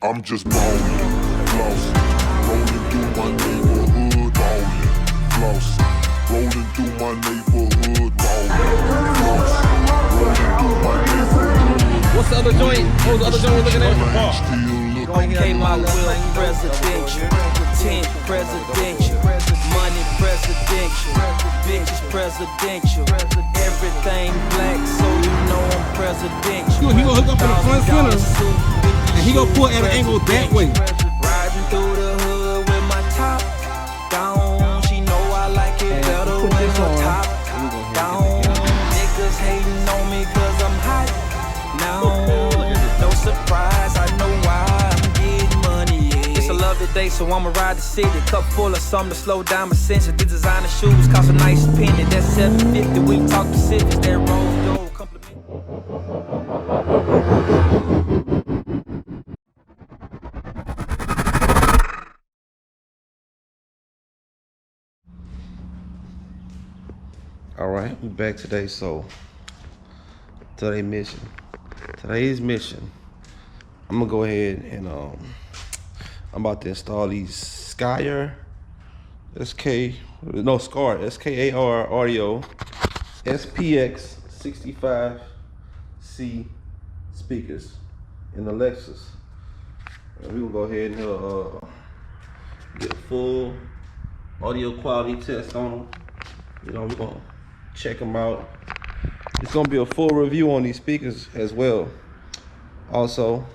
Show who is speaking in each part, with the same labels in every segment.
Speaker 1: I'm just ballin', flossing, rolling through my neighborhood, ballin', flossing, rolling through my neighborhood, ballin', flossing, rolling through my neighborhood.
Speaker 2: What's the other joint? What was the other joint we're looking at?
Speaker 3: Okay, my will presidential, 10 presidential, money presidential, bitches presidential, everything black, so you know I'm presidential.
Speaker 2: He gonna hook up in the front center, and he gonna pull at an angle that way.
Speaker 3: Riding through the hood with my top down, she know I like it better when the top down. Niggas hating on me cause I'm hot now. No surprise, I know why I'm getting money, yeah. It's a lovely day, so I'ma ride the city. Cup full of something to slow down my senses. These designer shoes cost a nice penny. That's $750, we talk Pacifics. That Rose Gold compliment.
Speaker 2: All right, we're back today. So today's mission, I'm gonna go ahead and I'm about to install these Skar audio SPX-65C speakers in the Lexus. And we're gonna go ahead and get a full audio quality test on them. You know, we're gonna check them out. It's gonna be a full review on these speakers as well. Also,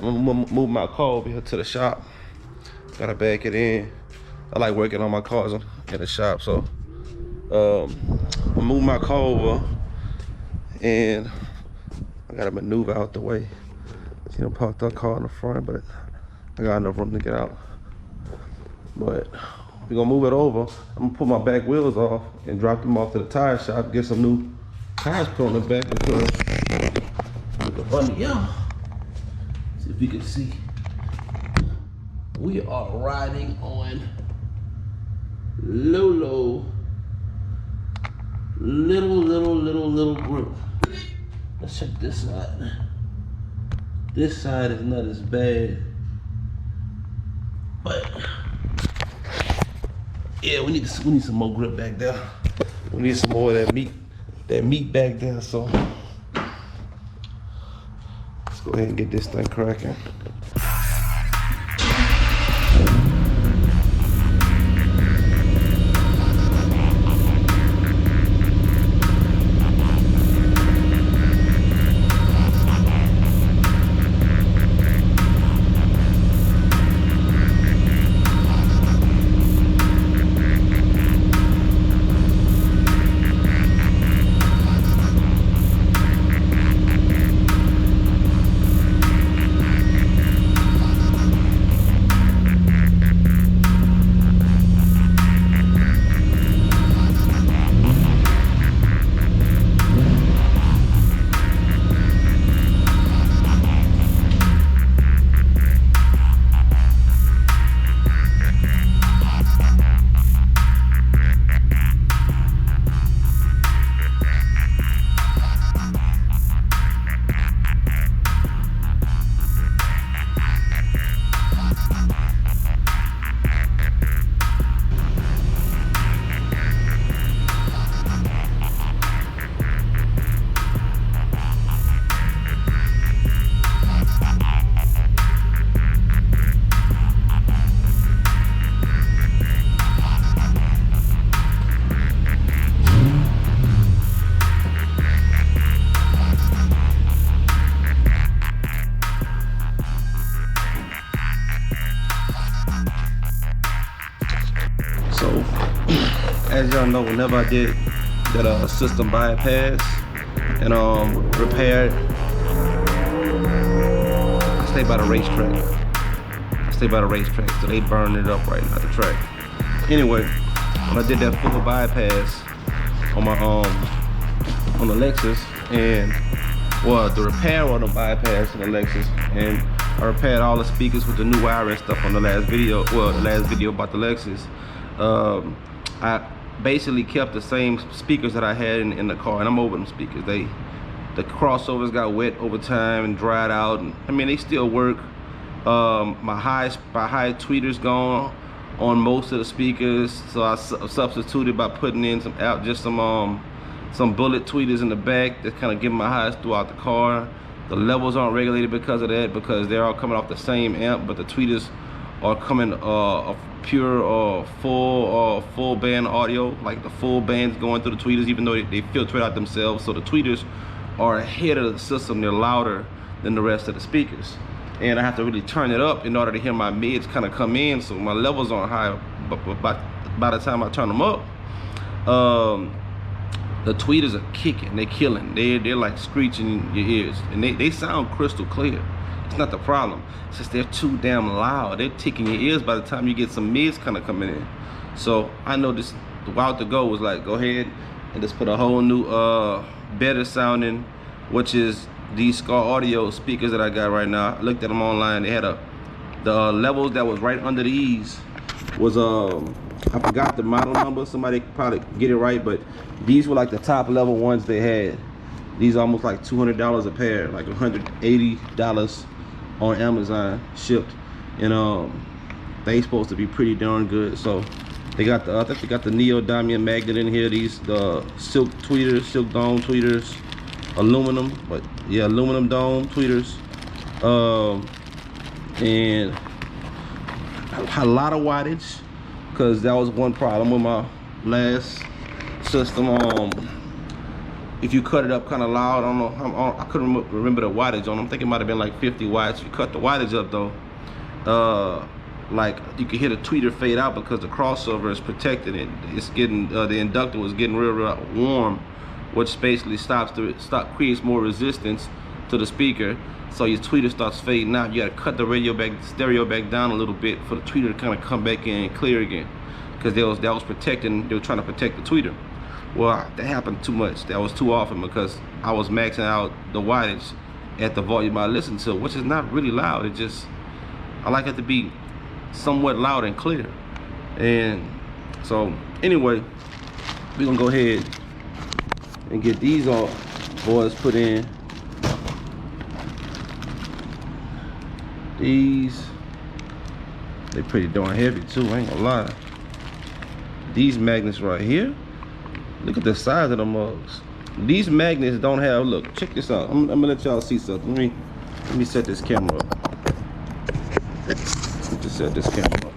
Speaker 2: I'm gonna move my car over here to the shop. Gotta back it in. I like working on my cars in the shop, so I'm gonna move my car over, and I gotta maneuver out the way. You know, parked our car in the front, but I got enough room to get out. But we're gonna move it over. I'm gonna put my back wheels off and drop them off to the tire shop, get some new tires put on the back, because with the bunny, yeah. See if you can see. We are riding on little grip. Let's check this side. This side is not as bad, but yeah, we need some more grip back there. We need some more of that meat back there. So let's go ahead and get this thing cracking. As y'all know, whenever I did that system bypass and repaired, I stay by the racetrack. So they burn it up right now at the track. Anyway, when I did that full bypass on my on the Lexus, and the repair on the bypass on the Lexus, and I repaired all the speakers with the new wiring stuff on the last video. Well, the last video about the Lexus. I basically kept the same speakers that I had in the car, and I'm over them speakers. They The crossovers got wet over time and dried out. And, I mean, they still work. My high tweeter's gone on most of the speakers, so I substituted by putting in some bullet tweeters in the back that kind of give my highs throughout the car. The levels aren't regulated because of that, because they're all coming off the same amp, but the tweeters are coming pure full band audio, like the full band's going through the tweeters, even though they filter it out themselves. So the tweeters are ahead of the system. They're louder than the rest of the speakers, and I have to really turn it up in order to hear my mids kind of come in, so my levels aren't high. But by the time I turn them up, the tweeters are kicking, they're killing, they're like screeching in your ears, and they sound crystal clear. It's not the problem, it's just they're too damn loud. They're ticking your ears by the time you get some mids kind of coming in. So I know this, the route to go was like, go ahead and just put a whole new better sounding, which is these Skar audio speakers that I got right now. I looked at them online. They had the levels that was right under these was I forgot the model number. Somebody could probably get it right, but these were like the top level ones they had. These are almost like $200 a pair, like $180 on Amazon shipped, and they supposed to be pretty darn good. So they got the I think they got the neodymium magnet in here. These the silk tweeters, silk dome tweeters, aluminum, but yeah, aluminum dome tweeters, and a lot of wattage, because that was one problem with my last system. If you cut it up kind of loud, I don't know, I couldn't remember the wattage on them. I think it might have been like 50 watts. If you cut the wattage up though, like you can hear the tweeter fade out because the crossover is protecting it. It's getting the inductor was getting real warm, which basically creates more resistance to the speaker. So your tweeter starts fading out. You gotta cut the stereo back down a little bit for the tweeter to kind of come back in clear again, because they were trying to protect the tweeter. Well, that happened too much. That was too often, because I was maxing out the wattage at the volume I listened to, which is not really loud. It just, I like it to be somewhat loud and clear. And so anyway, we're gonna go ahead and get these all boys put in. These, they pretty darn heavy too, I ain't gonna lie. These magnets right here, look at the size of the mugs. These magnets don't have, look, check this out. I'm gonna let y'all see something. Let me set this camera up. Just set this camera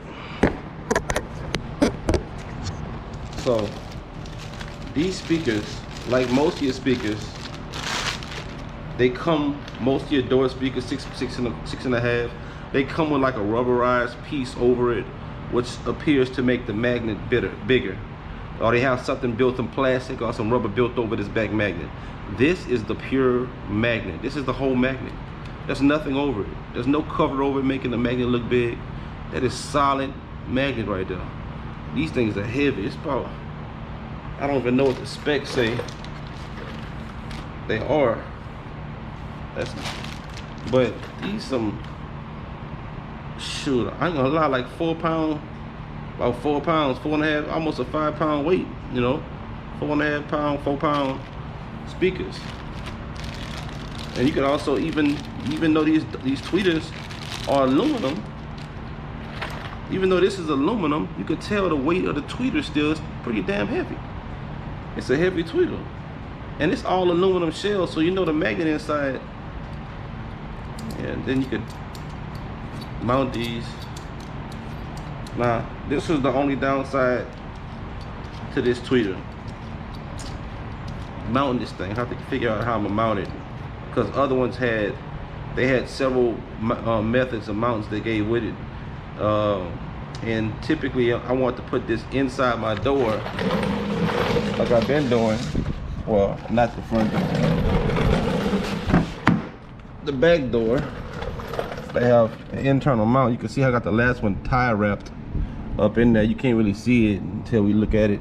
Speaker 2: up. So these speakers, like most of your speakers, they come, most of your door speakers, six and a half, they come with like a rubberized piece over it, which appears to make the magnet bigger. Or they have something built in plastic or some rubber built over this back magnet. This is the pure magnet. This is the whole magnet. There's nothing over it. There's no cover over it making the magnet look big. That is solid magnet right there. These things are heavy. It's about, I don't even know what the specs say they are. But these some, shoot, I ain't gonna lie, like 4 pounds, about 4 pounds, 4.5, almost a 5 pound weight, you know, 4.5 pound, 4 pound speakers. And you can also, even though these tweeters are aluminum, even though this is aluminum, you can tell the weight of the tweeter still is pretty damn heavy. It's a heavy tweeter, and it's all aluminum shell, so you know the magnet inside. And then you could mount these. Now, this was the only downside to this tweeter. Mounting this thing, I have to figure out how I'm gonna mount it, because other ones had several methods of mounts they gave with it. And typically I want to put this inside my door, like I've been doing. Well, not the front door, the back door. They have an internal mount. You can see I got the last one tie wrapped up in there. You can't really see it until we look at it.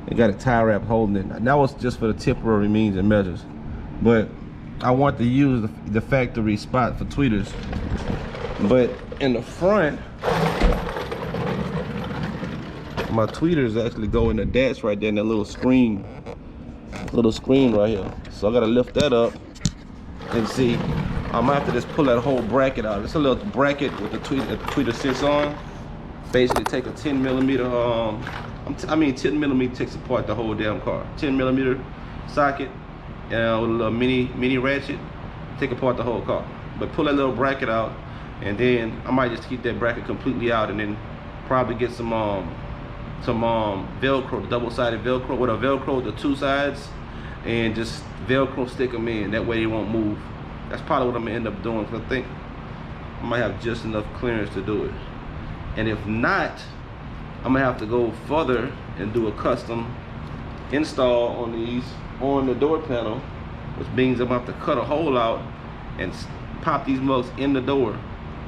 Speaker 2: They got a tie wrap holding it. And that was just for the temporary means and measures, but I want to use the factory spot for tweeters. But in the front, my tweeters actually go in the dash right there, in that little screen right here. So I gotta lift that up And see, I'm gonna have to just pull that whole bracket out. It's a little bracket with the tweeter sits on. Basically take a 10 millimeter, 10 millimeter takes apart the whole damn car. 10 millimeter socket, with a little mini ratchet, take apart the whole car. But pull that little bracket out, and then I might just keep that bracket completely out, and then probably get some Velcro, double-sided Velcro, with a Velcro the two sides, and just Velcro stick them in. That way they won't move. That's probably what I'm gonna end up doing, because I think I might have just enough clearance to do it. And if not, I'm gonna have to go further and do a custom install on these on the door panel, which means I'm gonna have to cut a hole out and pop these mugs in the door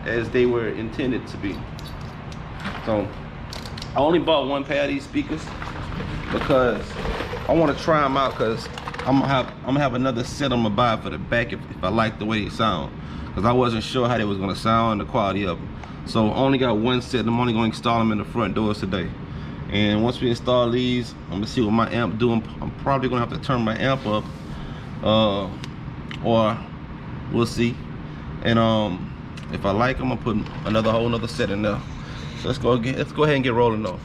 Speaker 2: as they were intended to be. So I only bought one pair of these speakers because I want to try them out, because I'm gonna have another set I'm gonna buy for the back if I like the way they sound, because I wasn't sure how they was gonna sound and the quality of them. So I only got one set, and I'm only going to install them in the front doors today. And once we install these, I'm gonna see what my amp do. I'm probably gonna have to turn my amp up, or we'll see. And if I like them, I'm gonna put whole nother set in there. So let's go ahead and get rolling though.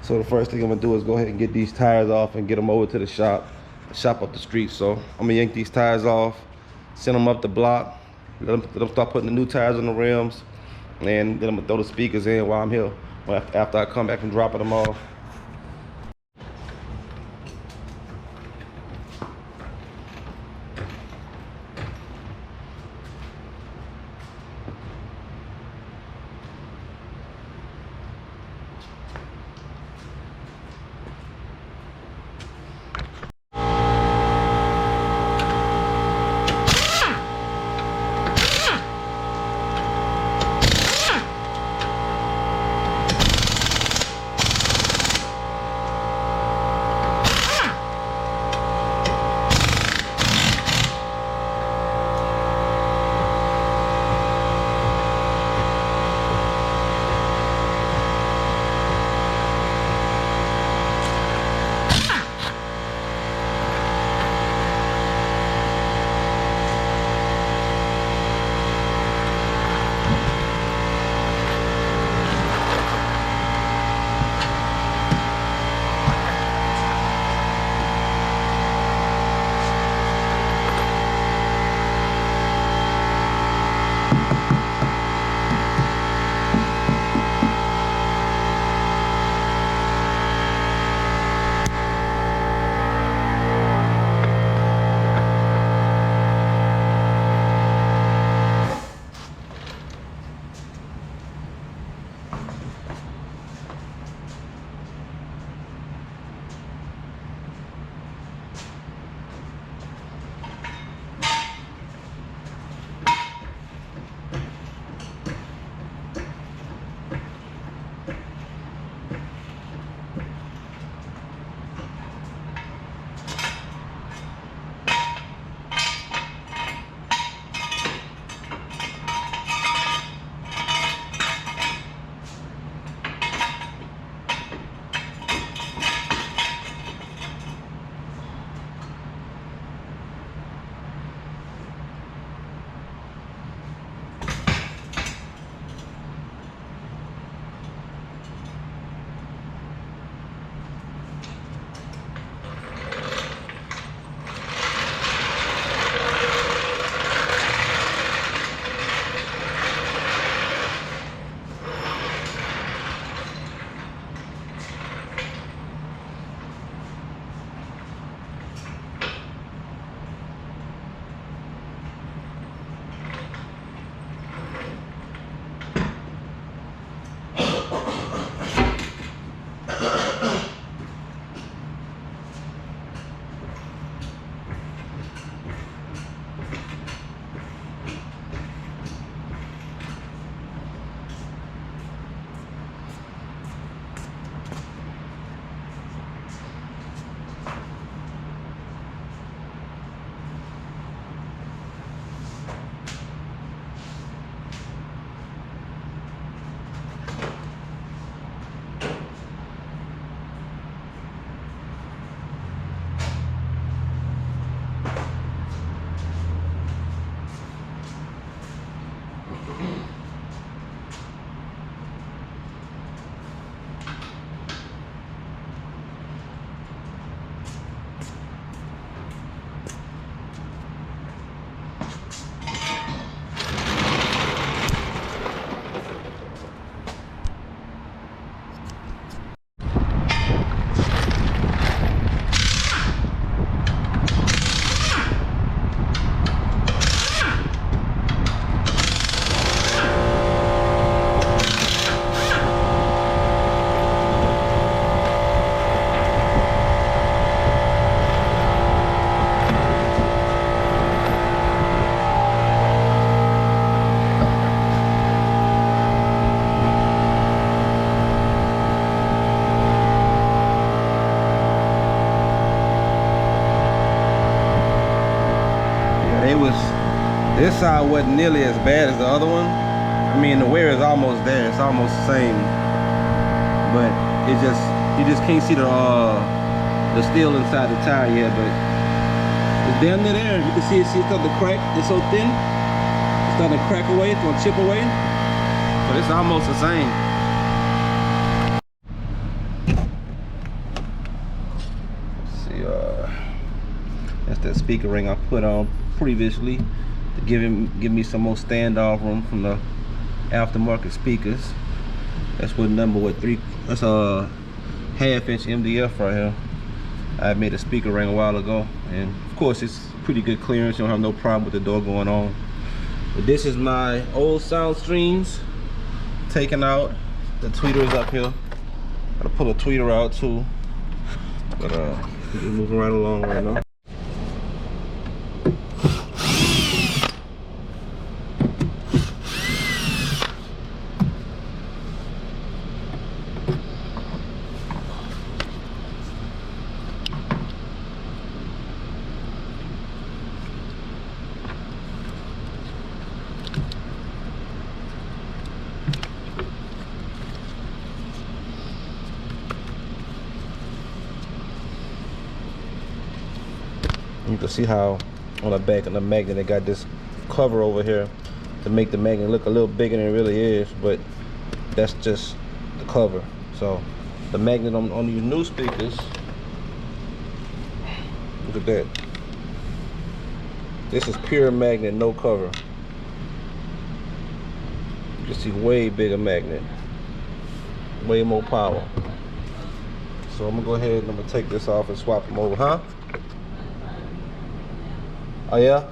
Speaker 2: So the first thing I'm gonna do is go ahead and get these tires off and get them over to the shop up the street. So I'm gonna yank these tires off, send them up the block, let them start putting the new tires on the rims, and then I'm gonna throw the speakers in while I'm here, after I come back from dropping them off. This side wasn't nearly as bad as the other one. I mean, the wear is almost there. It's almost the same, but it just, you just can't see the steel inside the tire yet. But it's damn near there. You can see it's starting to crack. It's so thin. It's starting to crack away. It's gonna chip away. But it's almost the same. That's that speaker ring I put on previously to give me some more standoff room from the aftermarket speakers. That's what number, what, 3, that's a half-inch MDF right here. I made a speaker ring a while ago, and of course it's pretty good clearance. You don't have no problem with the door going on. But this is my old sound streams taken out. The tweeter's up here. Gotta pull a tweeter out too. But we're moving right along right now. You can see how on the back of the magnet they got this cover over here to make the magnet look a little bigger than it really is, but that's just the cover. So the magnet on these new speakers, look at that. This is pure magnet, no cover. You can see way bigger magnet, way more power. So I'm gonna go ahead and I'm gonna take this off and swap them over, huh? Oh yeah?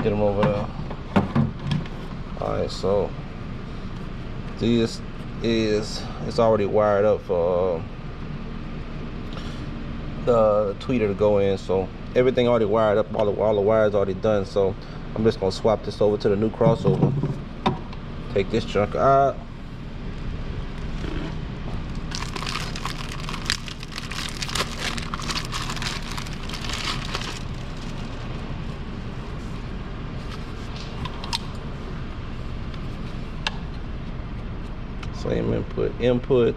Speaker 2: Get them over there. Alright, so this is, it's already wired up for the tweeter to go in, so everything already wired up, all the wires already done. So I'm just gonna swap this over to the new crossover. Take this junk out. Same input, input.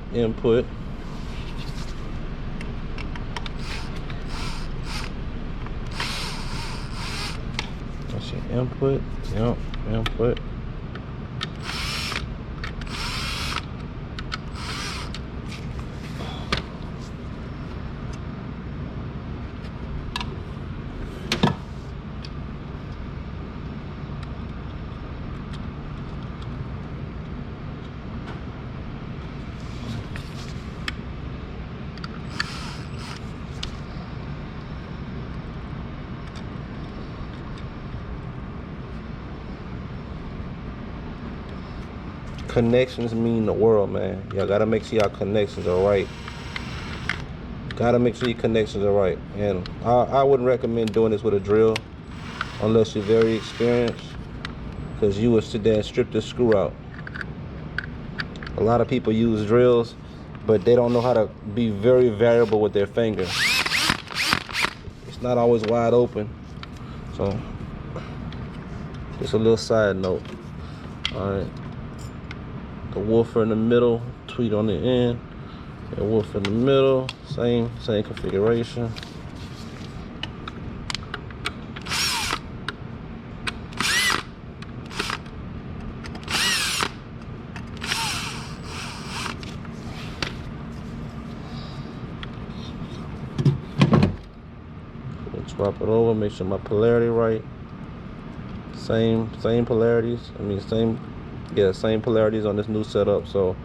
Speaker 2: That's your input, yep, input. Connections mean the world, man. Y'all gotta make sure y'all connections are right. Gotta make sure your connections are right. And I wouldn't recommend doing this with a drill unless you're very experienced, because you would sit there and strip this screw out. A lot of people use drills, but they don't know how to be very variable with their finger. It's not always wide open. So just a little side note. All right. The woofer in the middle, tweet on the end, and woofer in the middle, same configuration. Swap it over, make sure my polarity right. Same polarities. Same polarities on this new setup, so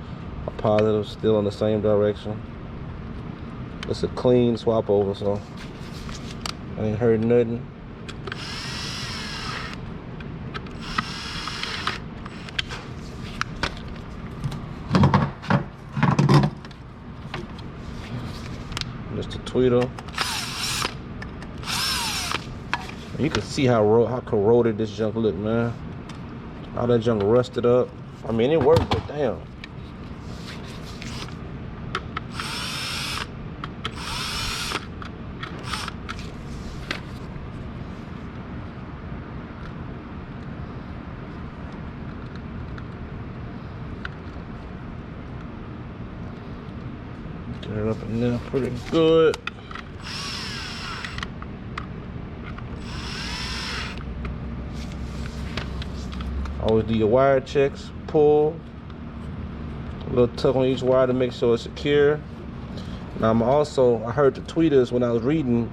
Speaker 2: a positive still in the same direction. It's a clean swap over, so I ain't heard nothing. Just a tweeter. You can see how corroded this junk look, man. All that junk rusted up. I mean, it worked, but damn. Get it up in there pretty good. Always do your wire checks, pull. A little tug on each wire to make sure it's secure. Now I heard the tweeters when I was reading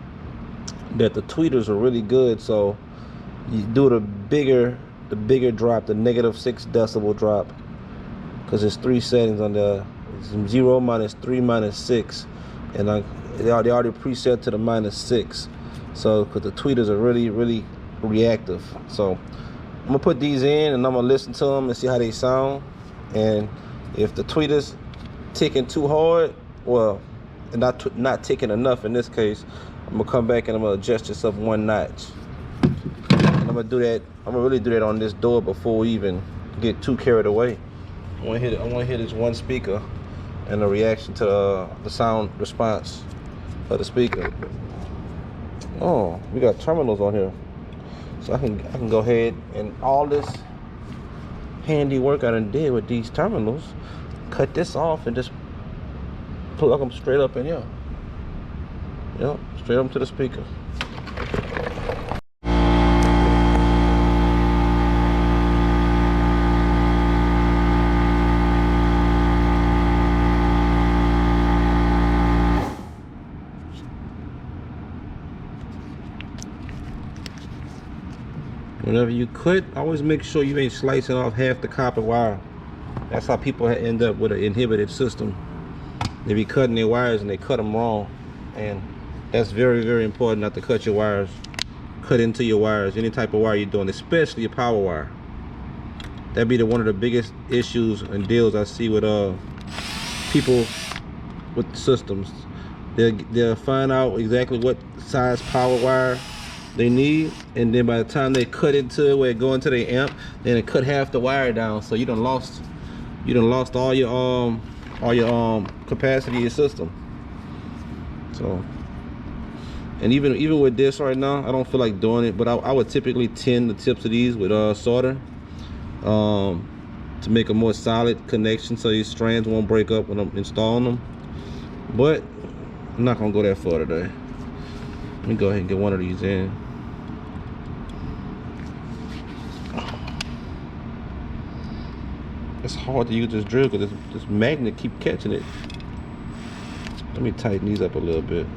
Speaker 2: that the tweeters are really good, so you do the bigger drop, the -6 decibel drop, because there's 3 settings on the 0, -3, -6, and they already preset to the -6. So because the tweeters are really reactive, so I'm gonna put these in and I'm gonna listen to them and see how they sound. And if the tweeters ticking too hard, well, and not ticking enough in this case, I'm gonna come back and I'm gonna adjust this up 1 notch. And I'm gonna do that. I'm gonna really do that on this door before we even get too carried away. I want to hear this one speaker and the reaction to the sound response of the speaker. Oh, we got terminals on here, so I can go ahead and all this handy work I done did with these terminals, cut this off and just plug them straight up in here. Yep, straight up to the speaker. Whenever you cut, always make sure you ain't slicing off half the copper wire. That's how people end up with an inhibited system. They be cutting their wires and they cut them wrong, and that's very important not to cut your wires. Cut into your wires, any type of wire you're doing, especially a power wire. That'd be one of the biggest issues and deals I see with people with systems. They'll find out exactly what size power wire they need, and then by the time they cut into it where it go into the amp, then it cut half the wire down, so you done lost all your capacity of your system. So, and even with this right now, I don't feel like doing it, but I would typically tin the tips of these with solder to make a more solid connection so these strands won't break up when I'm installing them. But I'm not gonna go that far today. Let me go ahead and get one of these in. It's hard to use this drill because this magnet keep catching it. Let me tighten these up a little bit.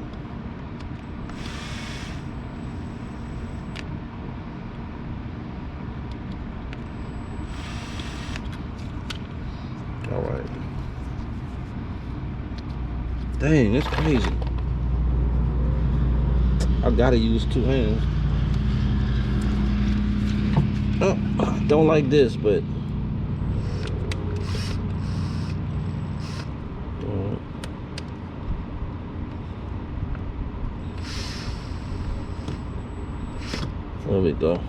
Speaker 2: All right. Dang, that's crazy. I gotta use 2 hands. Oh, I don't like this, but there we go.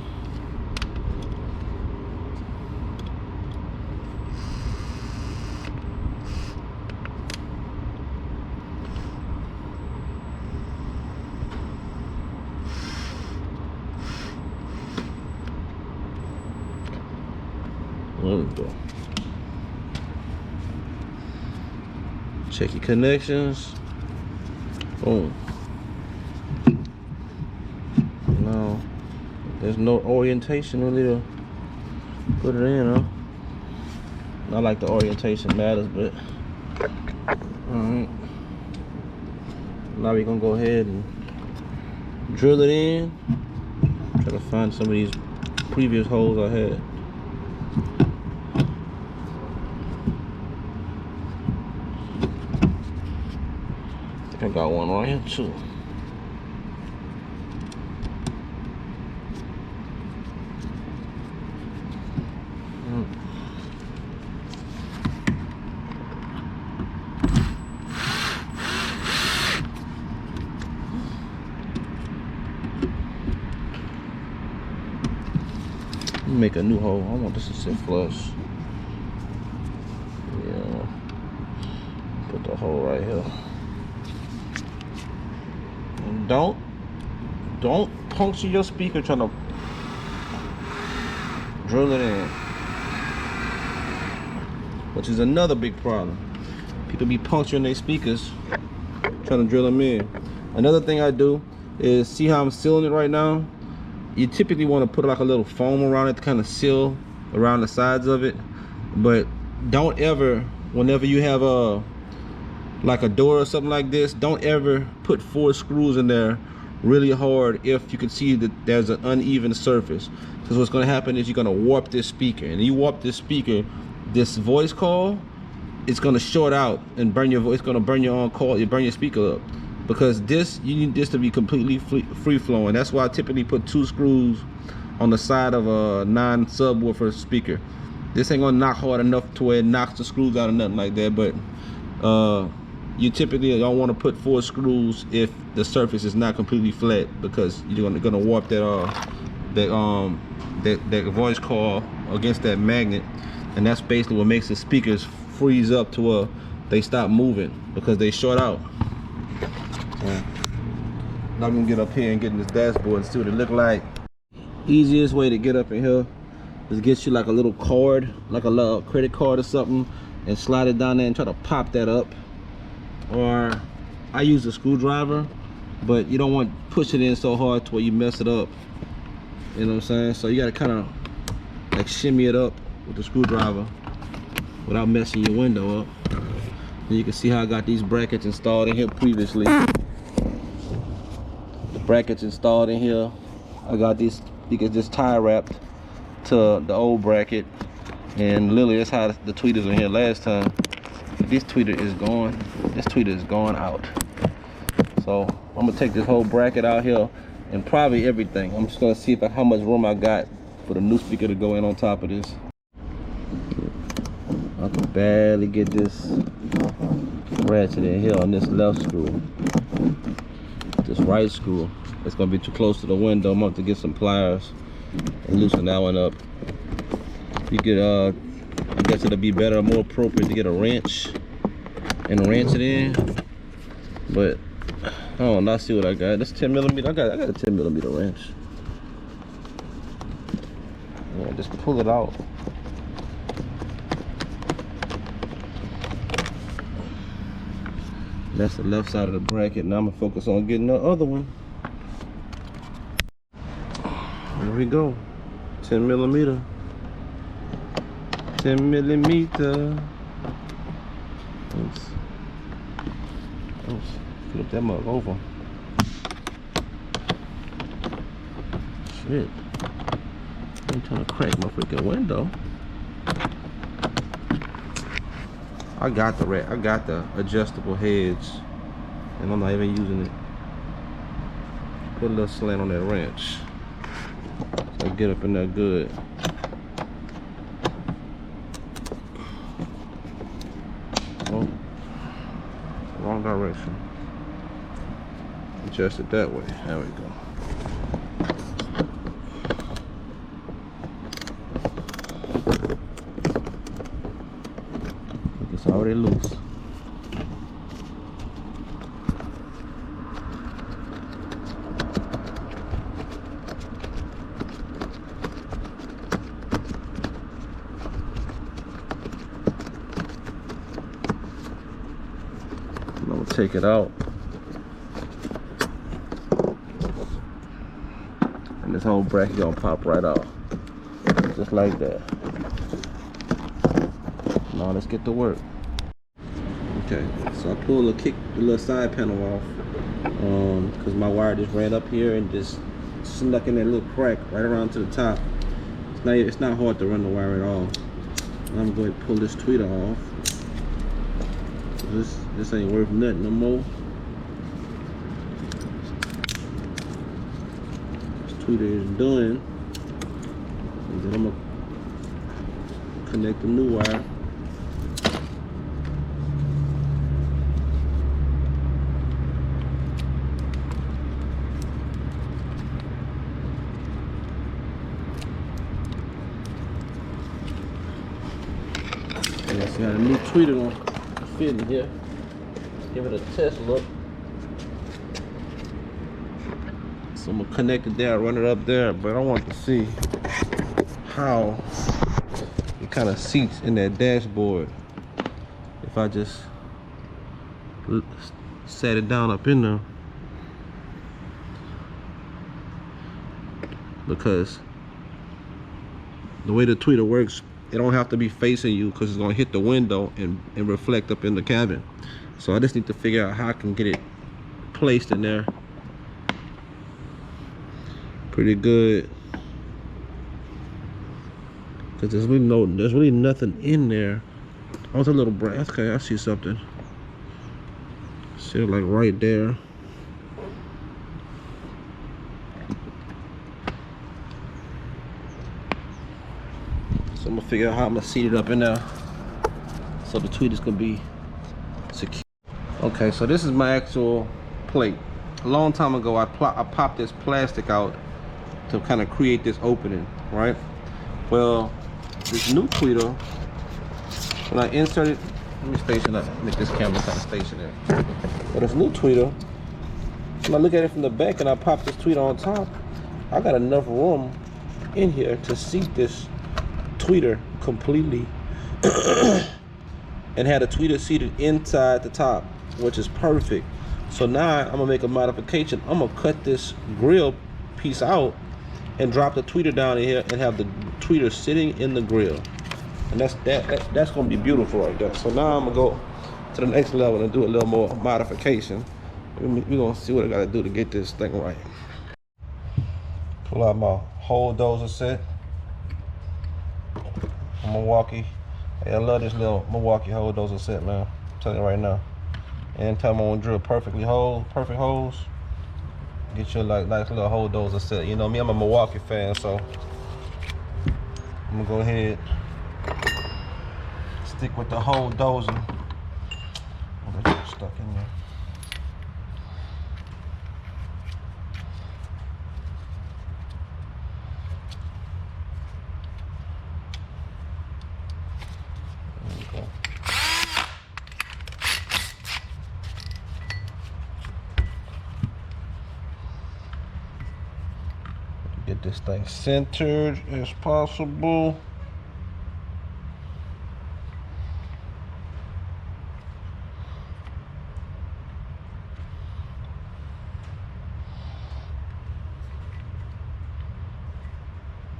Speaker 2: There we go. Check your connections. Boom. Now, there's no orientation really to put it in, huh? Not like the orientation matters, but alright. Now we're gonna go ahead and drill it in. Try to find some of these previous holes I had. I got one right here too. Make a new hole. I want this to sit flush. Yeah. Put the hole right here. And don't puncture your speaker trying to drill it in, which is another big problem. People be puncturing their speakers, trying to drill them in. Another thing I do is, see how I'm sealing it right now? You typically want to put like a little foam around it to kind of seal around the sides of it. But don't ever, whenever you have like a door or something like this, don't ever put 4 screws in there really hard if you can see that there's an uneven surface, because what's going to happen is you're going to warp this speaker, and you warp this speaker, this voice call, it's going to short out and burn your voice. It's going to burn your own call, you burn your speaker up, because this, you need this to be completely free flowing. That's why I typically put 2 screws on the side of a non-subwoofer speaker. This ain't gonna knock hard enough to where it knocks the screws out or nothing like that, but you typically don't want to put 4 screws if the surface is not completely flat, because you're gonna warp that voice coil against that magnet, and that's basically what makes the speakers freeze up to where they stop moving, because they short out. So, now I'm gonna get up here and get in this dashboard and see what it look like. Easiest way to get up in here is get you like a little card, like a little credit card or something, and slide it down there and try to pop that up. Or I use a screwdriver, but you don't want to push it in so hard to where you mess it up. You know what I'm saying? So you gotta kind of like shimmy it up with the screwdriver without messing your window up. And you can see how I got these brackets installed in here previously. The brackets installed in here. I got these speakers just tie wrapped to the old bracket, and literally that's how the tweeters were here last time. This tweeter is gone. This tweeter is gone out. So I'm gonna take this whole bracket out here and probably everything. I'm just gonna see how much room I got for the new speaker to go in on top of this. I can barely get this ratchet in here on this left screw. This right screw, it's gonna be too close to the window. I'm gonna have to get some pliers and loosen that one up. You could, I guess it'll be better, more appropriate to get a wrench and wrench it in. But I don't know. I see what I got. This 10mm. I got a 10mm wrench. Yeah, just pull it out. That's the left side of the bracket. Now I'm gonna focus on getting the other one. There we go. 10mm. 10mm. Let's flip that mug over. Shit. I'm trying to crack my freaking window. I got the adjustable heads, and I'm not even using it. Put a little slant on that wrench, so I get up in there good. Oh, wrong direction. Adjust it that way. There we go. It's already loose. I'm gonna take it out, and this whole bracket gonna pop right out, just like that. Now let's get to work. Okay, so I pulled the little side panel off, because my wire just ran up here and just snuck in that little crack right around to the top. It's not hard to run the wire at all. And I'm going to pull this tweeter off. This ain't worth nothing no more. This tweeter is done, and then I'm gonna connect the new wire. See how the new tweeter gonna fit in here. Let's give it a test look. So I'm gonna connect it there, run it up there, but I want to see how it kind of seats in that dashboard if I just set it down up in there, because the way the tweeter works, it don't have to be facing you, because it's gonna hit the window and reflect up in the cabin. So I just need to figure out how I can get it placed in there pretty good, because there's really nothing in there. Oh, it's a little bright. Okay, I see something. See it like right there. So I'm gonna figure out how I'm gonna seat it up in there so the tweeters can be secure. Okay, so this is my actual plate. A long time ago, I popped this plastic out to kind of create this opening, right? Well, this new tweeter, when I inserted, let me station up, make this camera kind of stationary. But this new tweeter, when I look at it from the back and I pop this tweeter on top, I got enough room in here to seat this tweeter completely and had a tweeter seated inside the top, which is perfect. So now I'm gonna make a modification. I'm gonna cut this grill piece out and drop the tweeter down in here and have the tweeter sitting in the grill, and that's gonna be beautiful right there. So now I'm gonna go to the next level and do a little more modification. We're gonna see what I gotta do to get this thing right. Pull out my whole dozer set. Milwaukee. Hey, I love this little Milwaukee hole dozer set, man. I'm telling you right now. Anytime I want to drill perfect holes, get you like nice little hole dozer set. You know me, I'm a Milwaukee fan, so I'm gonna go ahead, stick with the hole dozer. I'm gonna get stuck in there. Get this thing centered as possible.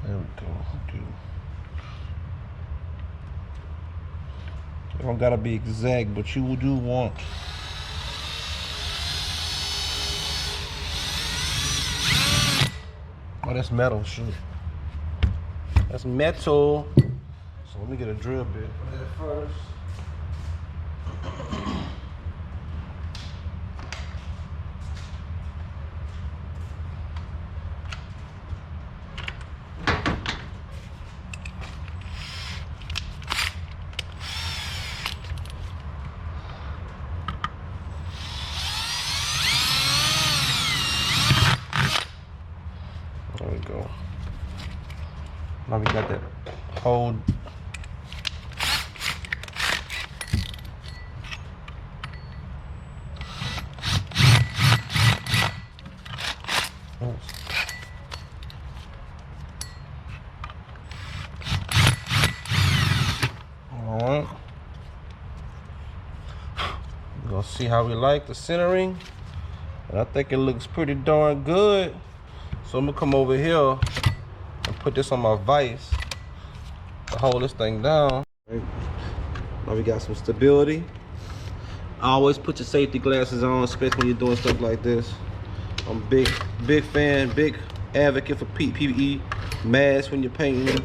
Speaker 2: There we go. It don't gotta be exact, but you do want oh, that's metal, shoot. That's metal. So let me get a drill bit for that first. There we go. Now we got that hold. Alright. We're gonna see how we like the centering. And I think it looks pretty darn good. So I'm gonna come over here and put this on my vise to hold this thing down. Right. Now we got some stability. Always put your safety glasses on, especially when you're doing stuff like this. I'm big fan, big advocate for PPE masks when you're painting.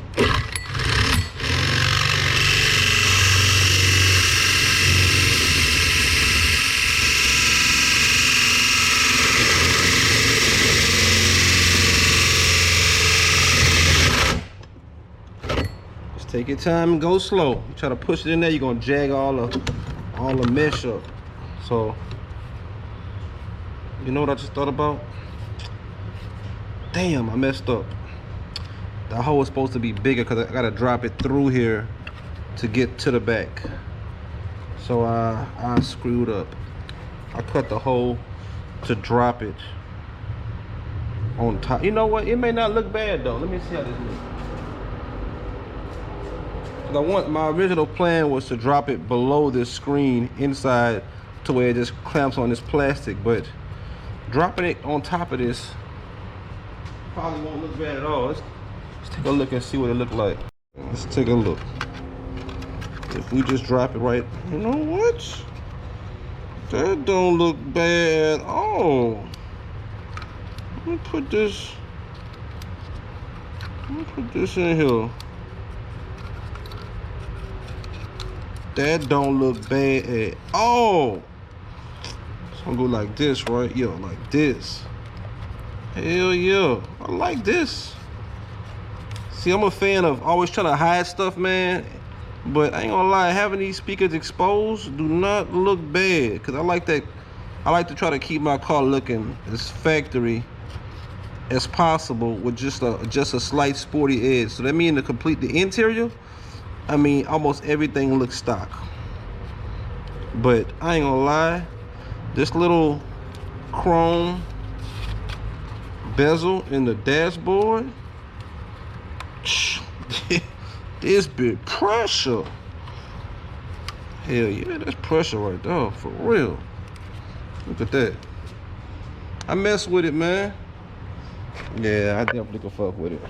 Speaker 2: Take your time and go slow. You try to push it in there, you're gonna jag all the mesh up. So, you know what I just thought about? Damn, I messed up. The hole is supposed to be bigger because I gotta drop it through here to get to the back. So I screwed up. I cut the hole to drop it on top. You know what? It may not look bad though. Let me see how this looks. My original plan was to drop it below this screen inside to where it just clamps on this plastic, but dropping it on top of this probably won't look bad at all. Let's take a look and see what it look like. Let's take a look. If we just drop it right, you know what? That don't look bad at all. Let me put this in here. That don't look bad at all. So I'm gonna go like this, right? Yo, like this. Hell yeah, I like this. See, I'm a fan of always trying to hide stuff, man. But I ain't gonna lie, having these speakers exposed do not look bad. Cause I like that. I like to try to keep my car looking as factory as possible with just a slight sporty edge. So that means to complete the interior, I mean almost everything looks stock. But I ain't gonna lie, this little chrome bezel in the dashboard, this big pressure. Hell yeah, that's pressure right there, for real. Look at that. I mess with it, man. Yeah, I definitely can fuck with it.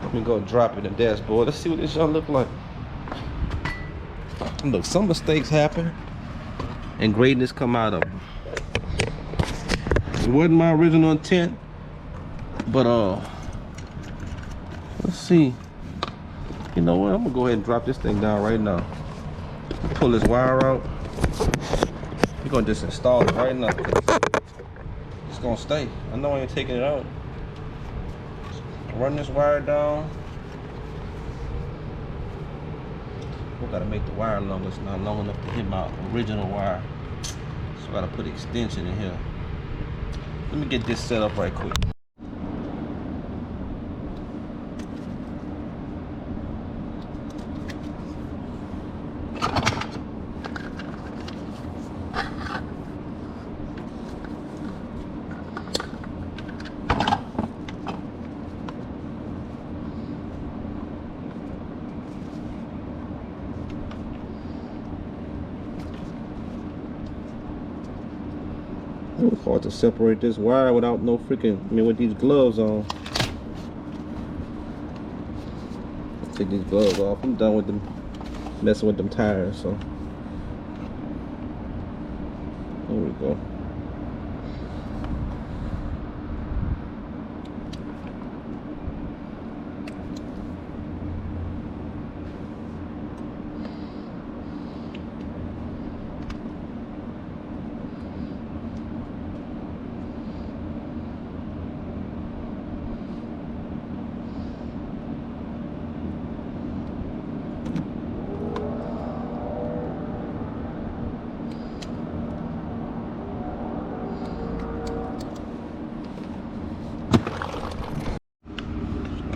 Speaker 2: Let me go drop it in the dashboard. Let's see what this y'all look like. Look, some mistakes happen and greatness come out of them. It wasn't my original intent, but let's see. You know what? I'm gonna go ahead and drop this thing down right now. Pull this wire out. We're gonna just install it right now. It's gonna stay. I know I ain't taking it out. Run this wire down. We gotta make the wire longer. It's not long enough to hit my original wire. So I gotta put extension in here. Let me get this set up right quick. It was hard to separate this wire without no freaking, with these gloves on. Take these gloves off. I'm done with them messing with them tires, so there we go.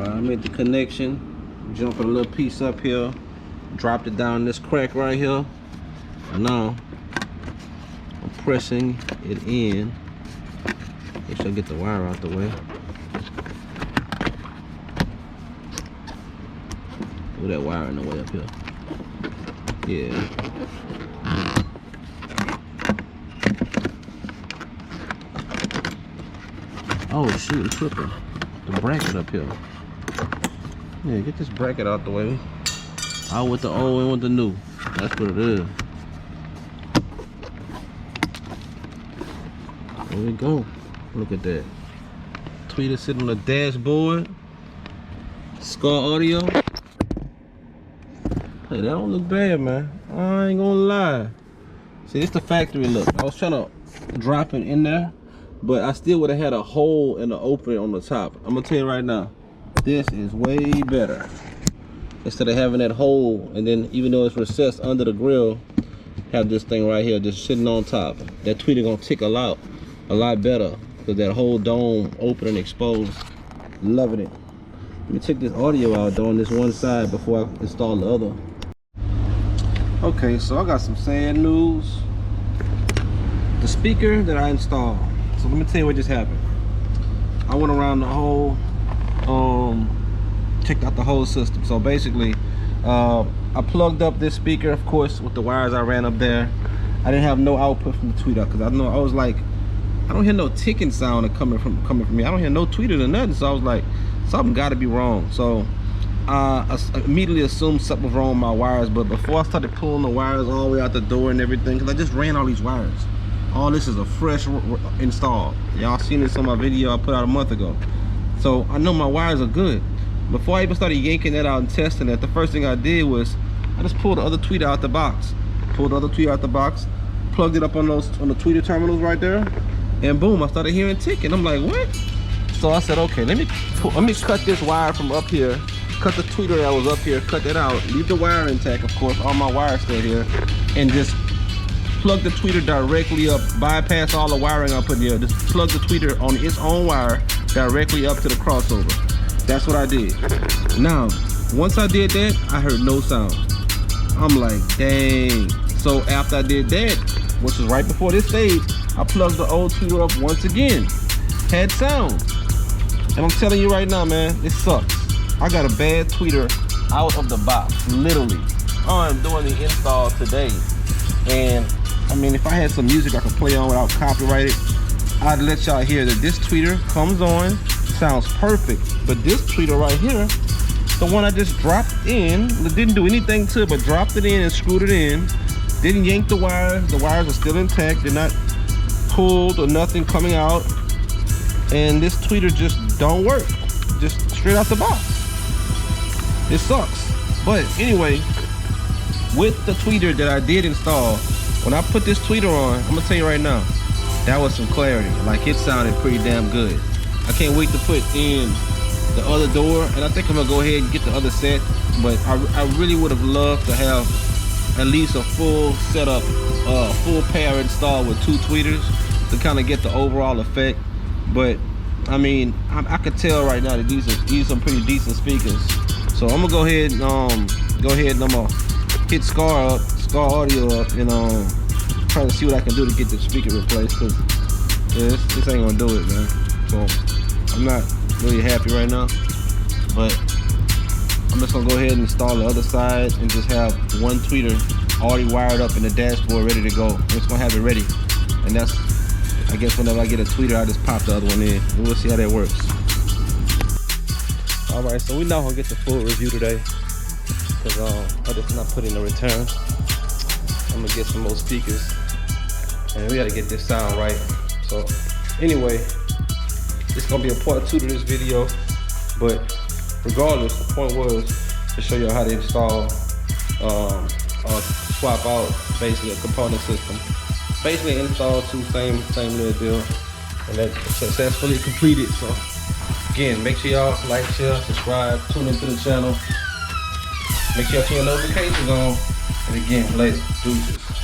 Speaker 2: I made the connection, jumping a little piece up here, dropped it down this crack right here, and now I'm pressing it in. Make sure I get the wire out the way. Move that wire in the way up here. Yeah. Oh shoot, I'm tripping. The bracket up here. Yeah, get this bracket out the way. Out with the old and with the new. That's what it is. There we go. Look at that. Tweeter sitting on the dashboard. Skar audio. Hey, that don't look bad, man. I ain't gonna lie. See, it's the factory look. I was trying to drop it in there, but I still would have had a hole and an opening on the top. I'm gonna tell you right now, this is way better. Instead of having that hole, and then even though it's recessed under the grill, have this thing right here just sitting on top. That tweeter gonna tick a lot better because that whole dome open and exposed. Loving it. Let me take this audio out though on this one side before I install the other. Okay, so I got some sad news. The speaker that I installed. So let me tell you what just happened. I went around the whole, checked out the whole system. So basically, I plugged up this speaker, of course, with the wires I ran up there. I didn't have no output from the tweeter because I know I was like, I don't hear no ticking sound coming from me. I don't hear no tweeter or nothing. So I was like, something got to be wrong. So I immediately assumed something was wrong with my wires. But before I started pulling the wires all the way out the door and everything, because I just ran all these wires. All this is a fresh install. Y'all seen this on my video I put out a month ago. So I know my wires are good. Before I even started yanking that out and testing it, the first thing I did was I just pulled the other tweeter out the box. Pulled the other tweeter out the box, plugged it up on the tweeter terminals right there, and boom, I started hearing ticking. I'm like, what? So I said, okay, let me cut this wire from up here, cut the tweeter that was up here, cut that out, leave the wire intact, of course, all my wires still here, and just plug the tweeter directly up, bypass all the wiring I put in here, just plug the tweeter on its own wire directly up to the crossover. That's what I did. Now, once I did that, I heard no sound. I'm like, dang. So after I did that, which was right before this stage, I plugged the old tweeter up once again. Had sound. And I'm telling you right now, man, it sucks. I got a bad tweeter out of the box, literally. I'm doing the install today. And I mean, if I had some music I could play on without copyrighted, I'd let y'all hear that this tweeter comes on, sounds perfect. But this tweeter right here, the one I just dropped in, didn't do anything to it, but dropped it in and screwed it in. Didn't yank the wires are still intact. They're not pulled or nothing coming out. And this tweeter just don't work, just straight out the box. It sucks. But anyway, with the tweeter that I did install, when I put this tweeter on, I'm gonna tell you right now, that was some clarity. Like, it sounded pretty damn good. I can't wait to put in the other door, and I think I'm gonna go ahead and get the other set. But I really would have loved to have at least a full setup, full pair installed with two tweeters to kind of get the overall effect. But I mean, I could tell right now that these are some pretty decent speakers. So I'm gonna go ahead and I'm gonna hit Skar Audio up, and try to see what I can do to get the speaker replaced, because this ain't gonna do it, man. So I'm not really happy right now, but I'm just gonna go ahead and install the other side and just have one tweeter already wired up in the dashboard ready to go. I'm just gonna have it ready, and that's, I guess, whenever I get a tweeter, I just pop the other one in, and we'll see how that works. All right, so we're not gonna get the full review today, because I just not put in a return. I'm gonna get some more speakers, and we gotta get this sound right. So anyway, it's gonna be a part 2 to this video, but regardless, the point was to show you how to install or swap out basically a component system. Basically install two, same little deal, and that's successfully completed. So again, make sure y'all like, share, subscribe, tune into the channel. Make sure you turn your notifications on. And again, let's do this.